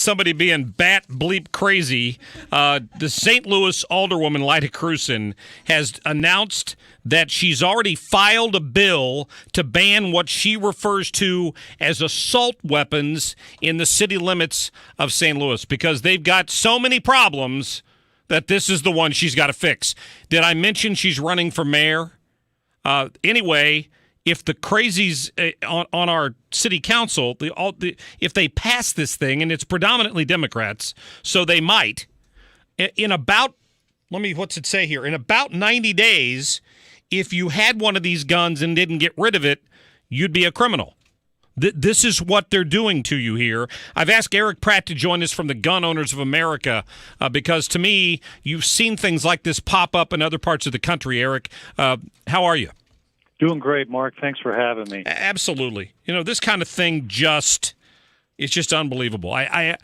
somebody being bat bleep crazy, the St. Louis alderwoman Lyda Krewson has announced that she's already filed a bill to ban what she refers to as assault weapons in the city limits of St. Louis because they've got so many problems that this is the one she's got to fix. Did I mention she's running for mayor? Anyway, if the crazies on our city council, if they pass this thing, and it's predominantly Democrats, so they might, in about, what's it say here? In about 90 days, if you had one of these guns and didn't get rid of it, you'd be a criminal. This is what they're doing to you here. I've asked Erich Pratt to join us from the Gun Owners of America because, to me, you've seen things like this pop up in other parts of the country, Erich. How are you? Doing great, Mark. Thanks for having me. Absolutely. This kind of thing it's just unbelievable. I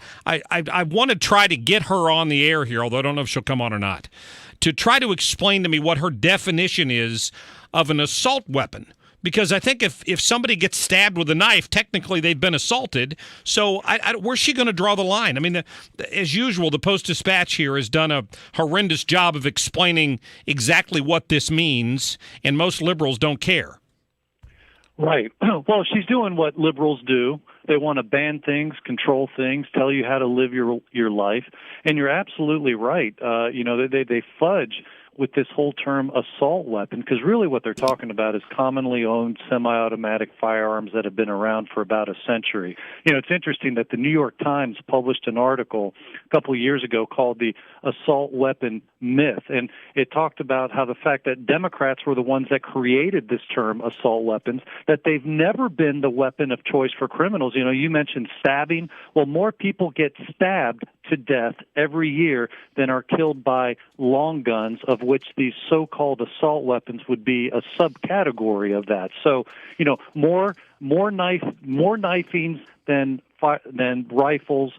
want to try to get her on the air here, although I don't know if she'll come on or not, to try to explain to me what her definition is of an assault weapon. Because I think if somebody gets stabbed with a knife, technically they've been assaulted. So where's she going to draw the line? I mean, as usual, the Post-Dispatch here has done a horrendous job of explaining exactly what this means, and most liberals don't care. Right. Well, she's doing what liberals do. They want to ban things, control things, tell you how to live your life. And you're absolutely right. They fudge with this whole term assault weapon, because really what they're talking about is commonly owned semi-automatic firearms that have been around for about a century. It's interesting that the New York Times published an article a couple of years ago called The Assault Weapon Myth, and it talked about how the fact that Democrats were the ones that created this term assault weapons, that they've never been the weapon of choice for criminals. You mentioned stabbing. Well, more people get stabbed to death every year than are killed by long guns, of which these so-called assault weapons would be a subcategory of that. So, more knifings than rifles,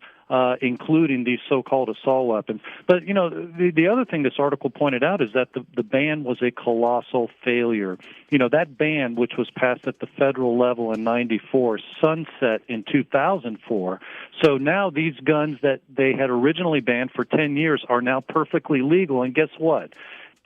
including these so-called assault weapons. But, the other thing this article pointed out is that the ban was a colossal failure. That ban, which was passed at the federal level in 94, sunset in 2004. So now these guns that they had originally banned for 10 years are now perfectly legal. And guess what?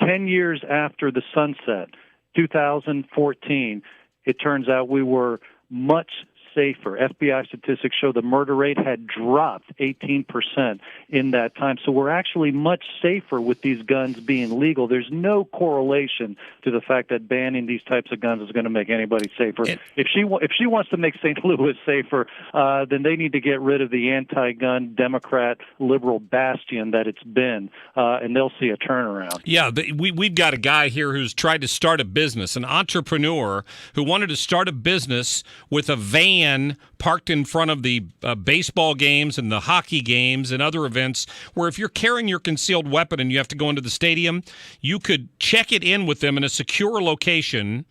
10 years after the sunset, 2014, it turns out we were much safer. FBI statistics show the murder rate had dropped 18% in that time. So we're actually much safer with these guns being legal. There's no correlation to the fact that banning these types of guns is going to make anybody safer. If she wants to make St. Louis safer, then they need to get rid of the anti-gun Democrat liberal bastion that it's been, and they'll see a turnaround. Yeah, we've got a guy here who's tried to start a business, an entrepreneur who wanted to start a business with a van parked in front of the baseball games and the hockey games and other events where if you're carrying your concealed weapon and you have to go into the stadium, you could check it in with them in a secure location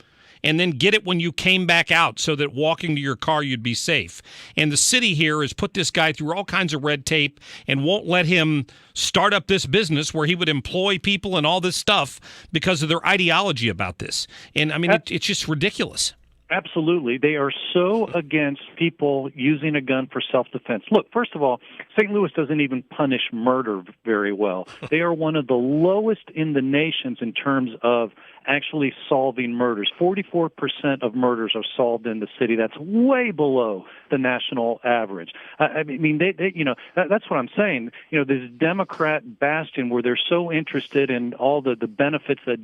and then get it when you came back out so that walking to your car you'd be safe. And the city here has put this guy through all kinds of red tape and won't let him start up this business where he would employ people and all this stuff because of their ideology about this. And, I mean, it's just ridiculous. Absolutely. They are so against people using a gun for self-defense. Look, first of all, St. Louis doesn't even punish murder very well. They are one of the lowest in the nations in terms of actually solving murders. 44% of murders are solved in the city. That's way below the national average. I mean, that's what I'm saying. This Democrat bastion where they're so interested in all the benefits that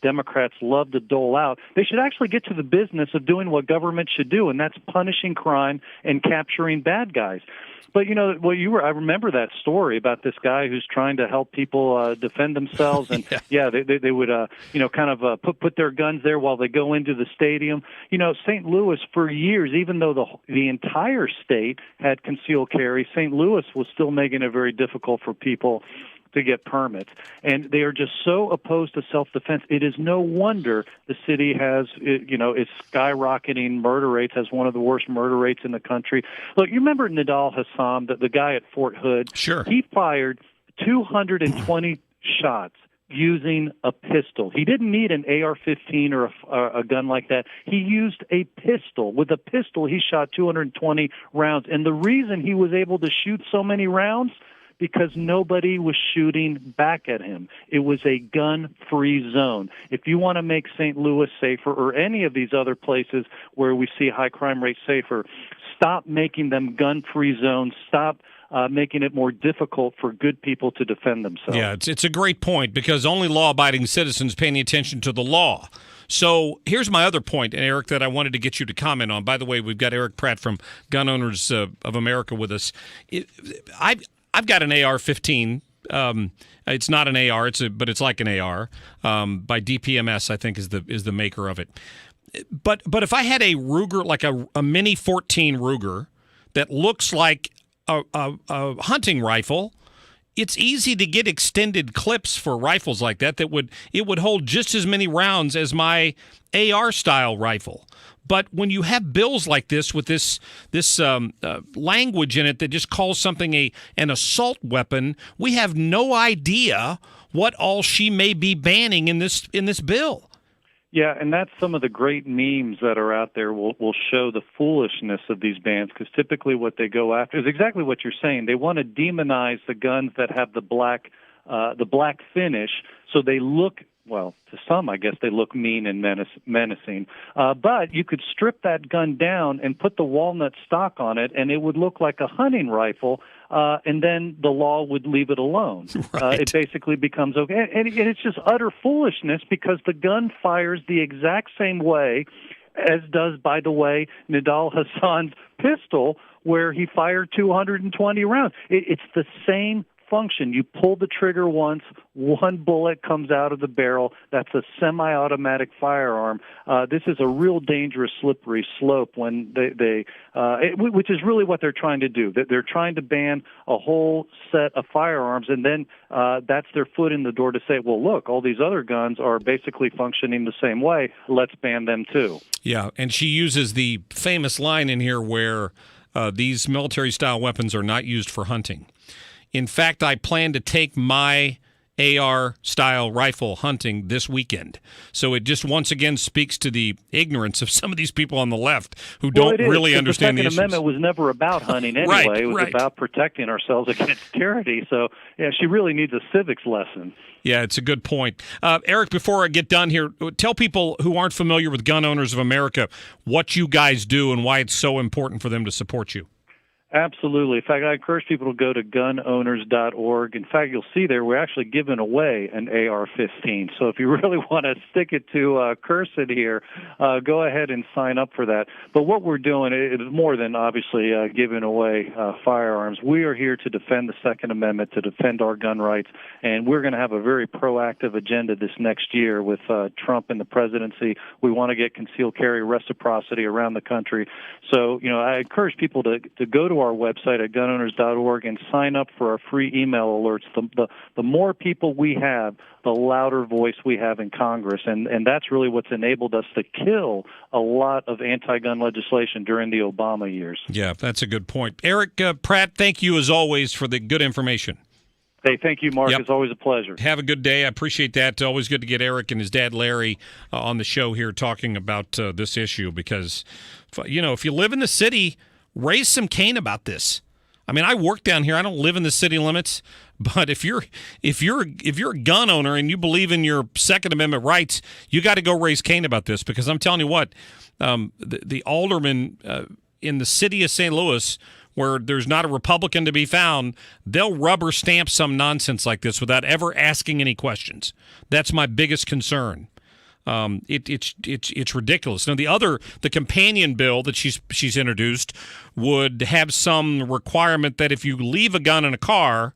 Democrats love to dole out, they should actually get to the business of doing what government should do, and that's punishing crime and capturing bad guys. But, I remember that story about this guy who's trying to help people defend themselves. And, they would, kind of put their guns there while they go into the stadium. St. Louis, for years, even though the entire state had concealed carry, St. Louis was still making it very difficult for people to get permits. And they are just so opposed to self-defense. It is no wonder the city has, it's skyrocketing murder rates, has one of the worst murder rates in the country. Look, you remember Nidal Hassam, the guy at Fort Hood? Sure. He fired 220 shots using a pistol. He didn't need an AR-15 or a gun like that. He used a pistol. With a pistol, he shot 220 rounds. And the reason he was able to shoot so many rounds, because nobody was shooting back at him. It was a gun-free zone. If you want to make St. Louis safer, or any of these other places where we see high crime rates safer, stop making them gun-free zones. Stop making it more difficult for good people to defend themselves. Yeah, it's a great point, because only law-abiding citizens pay any attention to the law. So here's my other point, and Eric, that I wanted to get you to comment on. By the way, we've got Erich Pratt from Gun Owners of America with us. I've got an AR-15. It's not an AR, but it's like an AR by DPMS, I think is the maker of it. But if I had a Ruger, like a Mini 14 Ruger that looks like a hunting rifle, it's easy to get extended clips for rifles like that. It would hold just as many rounds as my AR style rifle. But when you have bills like this with this language in it that just calls something an assault weapon, we have no idea what all she may be banning in this bill. Yeah, and that's some of the great memes that are out there will show the foolishness of these bans, because typically what they go after is exactly what you're saying. They want to demonize the guns that have the black finish, so they look, well, to some, I guess they look mean and menacing. But you could strip that gun down and put the walnut stock on it, and it would look like a hunting rifle, and then the law would leave it alone. Right. It basically becomes okay. And it's just utter foolishness, because the gun fires the exact same way as does, by the way, Nidal Hassan's pistol, where he fired 220 rounds. It's the same function. You pull the trigger once, one bullet comes out of the barrel. That's a semi-automatic firearm. This is a real dangerous, slippery slope when which is really what they're trying to do. They're trying to ban a whole set of firearms, and then that's their foot in the door to say, well, look, all these other guns are basically functioning the same way. Let's ban them too. Yeah, and she uses the famous line in here where these military-style weapons are not used for hunting. In fact, I plan to take my AR-style rifle hunting this weekend. So it just once again speaks to the ignorance of some of these people on the left who don't really understand the issues. The Second Amendment was never about hunting anyway. Right, it was about protecting ourselves against tyranny. So, yeah, she really needs a civics lesson. Yeah, it's a good point. Eric, before I get done here, tell people who aren't familiar with Gun Owners of America what you guys do and why it's so important for them to support you. Absolutely. In fact, I encourage people to go to gunowners.org. In fact, you'll see there we're actually giving away an AR-15. So if you really want to stick it to Cursed here, go ahead and sign up for that. But what we're doing is more than obviously giving away firearms. We are here to defend the Second Amendment, to defend our gun rights, and we're going to have a very proactive agenda this next year with Trump in the presidency. We want to get concealed carry reciprocity around the country. So, I encourage people to go to our website at gunowners.org and sign up for our free email alerts. The more people we have, the louder voice we have in Congress, and that's really what's enabled us to kill a lot of anti-gun legislation during the Obama years. Yeah, that's a good point. Erich Pratt, thank you as always for the good information. Hey, thank you, Mark. Yep. It's always a pleasure. Have a good day. I appreciate that. Always good to get Eric and his dad, Larry, on the show here talking about this issue because, if you live in the city, raise some cane about this. I mean, I work down here. I don't live in the city limits, but if you're a gun owner and you believe in your Second Amendment rights, you got to go raise cane about this because I'm telling you what, the aldermen in the city of St. Louis, where there's not a Republican to be found, they'll rubber stamp some nonsense like this without ever asking any questions. That's my biggest concern. It's ridiculous. Now the companion bill that she's introduced would have some requirement that if you leave a gun in a car,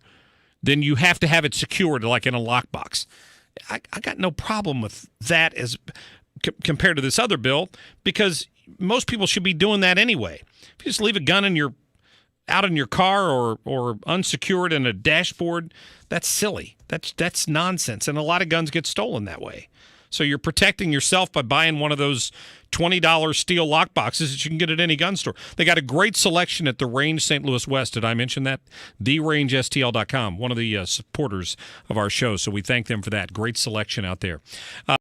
then you have to have it secured like in a lockbox. I got no problem with that as compared to this other bill because most people should be doing that anyway. If you just leave a gun out in your car or unsecured in a dashboard, that's silly. That's nonsense, and a lot of guns get stolen that way. So you're protecting yourself by buying one of those $20 steel lock boxes that you can get at any gun store. They got a great selection at the Range St. Louis West. Did I mention that? TheRangeSTL.com, one of the supporters of our show. So we thank them for that. Great selection out there.